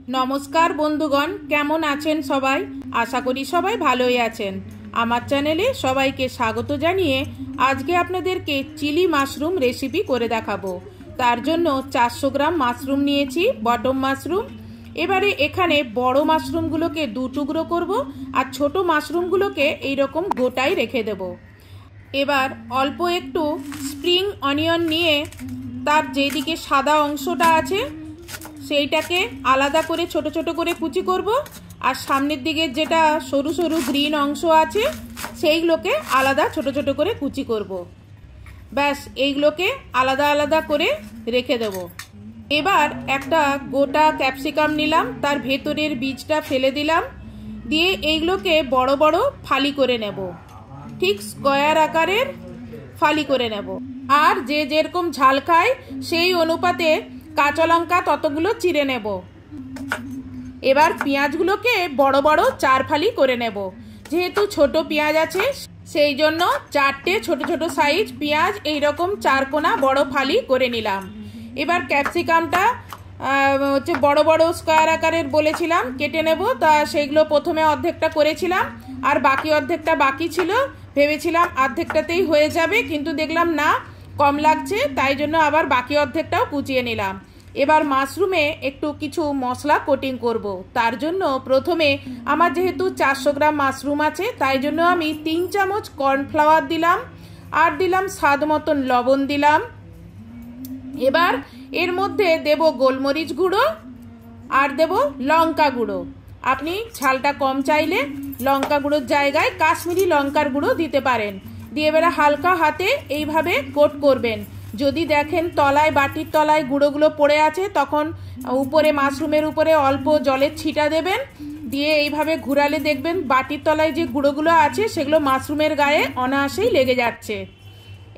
নমস্কার বন্ধুগণ, কেমন আছেন সবাই? আশা করি সবাই ভালোই আছেন। আমার চ্যানেলে সবাইকে স্বাগত জানিয়ে আজকে আপনাদেরকে চিলি মাশরুম রেসিপি করে দেখাবো। তার জন্য 400 গ্রাম মাশরুম নিয়েছি, বটম মাশরুম। এবারে এখানে বড় মাশরুমগুলোকে 2 টুকরো করব আর ছোট মাশরুমগুলোকে এইরকম গোটাই রেখে দেব। এবার অল্প একটু স্প্রিং অনিয়ন নিয়ে তার যেদিকে সাদা অংশটা আছে সেইটাকে আলাদা করে ছোট ছোট করে কুচি করব, আর সামনের দিকে যেটা সরু সরু গ্রিন অংশ আছে সেইগুলোকে আলাদা ছোট ছোট করে কুচি করব। ব্যাস এইগুলোকে আলাদা আলাদা করে রেখে দেব। এবার একটা গোটা ক্যাপসিকাম নিলাম, তার ভেতরের বীজটা ফেলে দিলাম, দিয়ে এইগুলোকে বড় বড় ফালি করে নেব, ঠিক স্কোয়ার আকারের ফালি করে নেব। আর যে যেরকম ঝাল খায় সেই অনুপাতে কাঁচা লঙ্কা ততগুলো চিড়ে নেব। এবার পেঁয়াজগুলোকে বড় বড় 4 ফালি করে নেব। যেহেতু ছোট পেঁয়াজ আছে সেই জন্য 4টে ছোট ছোট সাইজ পেঁয়াজ এইরকম 4 কোনা বড় ফালি করে নিলাম। এবার ক্যাপসিকামটা বড় বড় স্কোয়ার আকারের বলেছিলাম কেটে নেব, তা সেইগুলো প্রথমে অর্ধেকটা করেছিলাম আর বাকি অর্ধেকটা বাকি ছিল। ভেবেছিলাম অর্ধেকটাতেই হয়ে যাবে, কিন্তু দেখলাম না, কম লাগছে, তাই জন্য আবার বাকি অর্ধেকটাও কুচিয়ে নিলাম। এবার মাশরুমে একটু কিছু মশলা কোটিং করব। তার জন্য প্রথমে আমার যেহেতু 400 গ্রাম মাশরুম আছে তাই জন্য আমি 3 চামচ কর্নফ্লাওয়ার দিলাম, আর দিলাম স্বাদ মতন লবণ দিলাম। এবার এর মধ্যে দেব গোলমরিচ গুঁড়ো আর দেব লঙ্কা গুঁড়ো। আপনি ঝালটা কম চাইলে লঙ্কা গুঁড়োর জায়গায় কাশ্মীরি লঙ্কার গুঁড়ো দিতে পারেন। দিয়ে এবারে হালকা হাতে এইভাবে কোট করবেন। যদি দেখেন তলায়, বাটির তলায় গুঁড়োগুলো পড়ে আছে, তখন উপরে মাশরুমের উপরে অল্প জলের ছিটা দেবেন। দিয়ে এইভাবে ঘুরালে দেখবেন বাটির তলায় যে গুঁড়োগুলো আছে সেগুলো মাশরুমের গায়ে অনায়াসেই লেগে যাচ্ছে।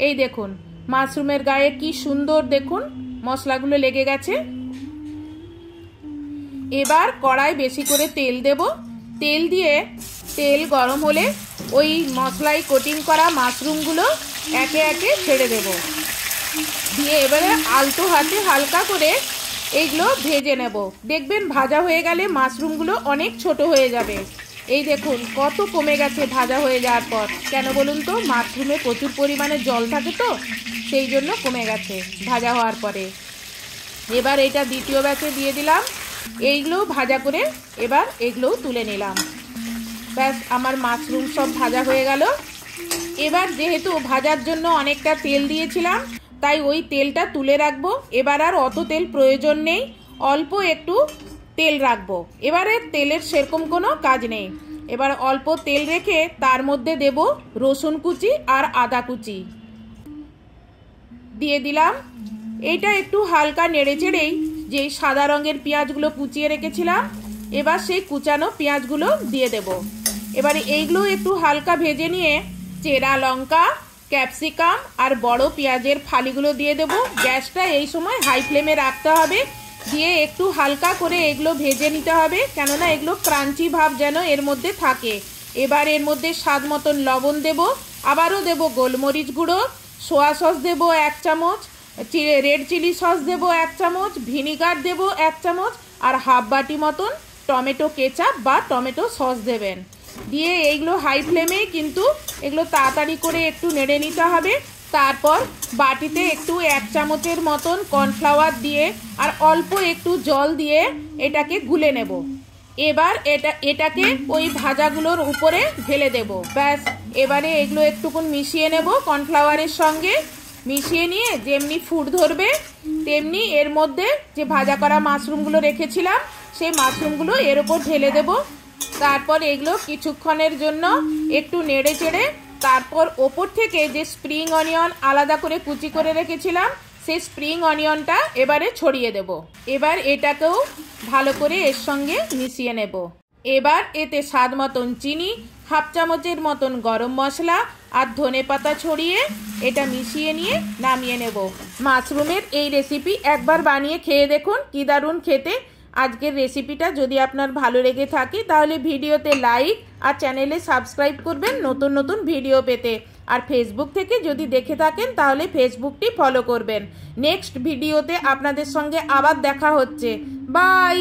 এই দেখুন মাশরুমের গায়ে কি সুন্দর দেখুন মশলাগুলো লেগে গেছে। এবার কড়াই বেশি করে তেল দেব। তেল দিয়ে তেল গরম হলে ওই মশলায় কোটিং করা মাশরুমগুলো একে একে ছেড়ে দেব। দিয়ে এবারে আলতো হাতে হালকা করে এইগুলো ভেজে নেব। দেখবেন ভাজা হয়ে গেলে মাশরুমগুলো অনেক ছোট হয়ে যাবে। এই দেখুন কত কমে গেছে ভাজা হয়ে যাওয়ার পর। কেন বলুন তো? মাশরুমে প্রচুর পরিমাণে জল থাকে তো, সেই জন্য কমে গেছে ভাজা হওয়ার পরে। এবার এটা দ্বিতীয় ব্যাচে দিয়ে দিলাম। এইগুলো ভাজা করে এবার এগুলোও তুলে নিলাম। ব্যাস আমার মাশরুম সব ভাজা হয়ে গেল। এবার যেহেতু ভাজার জন্য অনেকটা তেল দিয়েছিলাম তাই ওই তেলটা তুলে রাখবো। এবার আর অত তেল প্রয়োজন নেই, অল্প একটু তেল রাখবো। এবারে তেলের সেরকম কোনো কাজ নেই। এবার অল্প তেল রেখে তার মধ্যে দেব রসুন কুচি আর আদা কুচি দিয়ে দিলাম। এইটা একটু হালকা নেড়ে চেড়েই যেই সাদা রঙের পেঁয়াজগুলো কুচিয়ে রেখেছিলাম এবার সেই কুচানো পেঁয়াজগুলো দিয়ে দেব। এবারে এইগুলো একটু হালকা ভেজে নিয়ে চেরা লঙ্কা, ক্যাপসিকাম আর বড় পেঁয়াজের ফালিগুলো দিয়ে দেব। গ্যাসটা এই সময় হাই ফ্লেমে রাখতে হবে। দিয়ে একটু হালকা করে এগুলো ভেজে নিতে হবে, কেননা এগুলো ক্রাঞ্চি ভাব যেন এর মধ্যে থাকে। এবার এর মধ্যে স্বাদ মতন লবণ দেব, আবারও দেব গোলমরিচ গুঁড়ো, সোয়া সস দেব 1 চামচ, রেড চিলি সস দেব 1 চামচ, ভিনিগার দেব 1 চামচ, আর হাফ বাটি মতন টমেটো কেচাপ বা টমেটো সস দেবেন। দিয়ে এইগুলো হাই ফ্লেমে কিন্তু এগুলো তাড়াতাড়ি করে একটু নেড়ে নিতে হবে। তারপর বাটিতে একটু 1 চামচের মতন কর্নফ্লাওয়ার দিয়ে আর অল্প একটু জল দিয়ে এটাকে গুলে নেব। এবার এটাকে ওই ভাজাগুলোর উপরে ঢেলে দেব। ব্যাস এবারে এগুলো একটুকুন মিশিয়ে নেব কর্নফ্লাওয়ারের সঙ্গে। মিশিয়ে নিয়ে যেমনি ফুট ধরবে তেমনি এর মধ্যে যে ভাজা করা মাশরুমগুলো রেখেছিলাম সেই মাশরুমগুলো এর উপর ঢেলে দেব। তারপর এগুলো কিছুক্ষণের জন্য একটু নেড়ে চেড়ে তারপর ওপর থেকে যে স্প্রিং অনিয়ন আলাদা করে কুচি করে রেখেছিলাম সেই স্প্রিং অনিয়নটা এবারে ছড়িয়ে দেব। এবার এটাকেও ভালো করে এর সঙ্গে মিশিয়ে নেব। এবার এতে স্বাদ মতন চিনি, হাফ চামচের মতন গরম মশলা আর ধনেপাতা ছড়িয়ে এটা মিশিয়ে নিয়ে নামিয়ে নেব। মাশরুমের এই রেসিপি একবার বানিয়ে খেয়ে দেখুন, কি দারুণ খেতে। আজকের রেসিপিটা যদি আপনার ভালো লেগে থাকে তাহলে ভিডিওতে লাইক আর চ্যানেলে সাবস্ক্রাইব করবেন নতুন নতুন ভিডিও পেতে। আর ফেসবুক থেকে যদি দেখে থাকেন তাহলে ফেসবুকটি ফলো করবেন। নেক্সট ভিডিওতে আপনাদের সঙ্গে আবার দেখা হচ্ছে। বাই।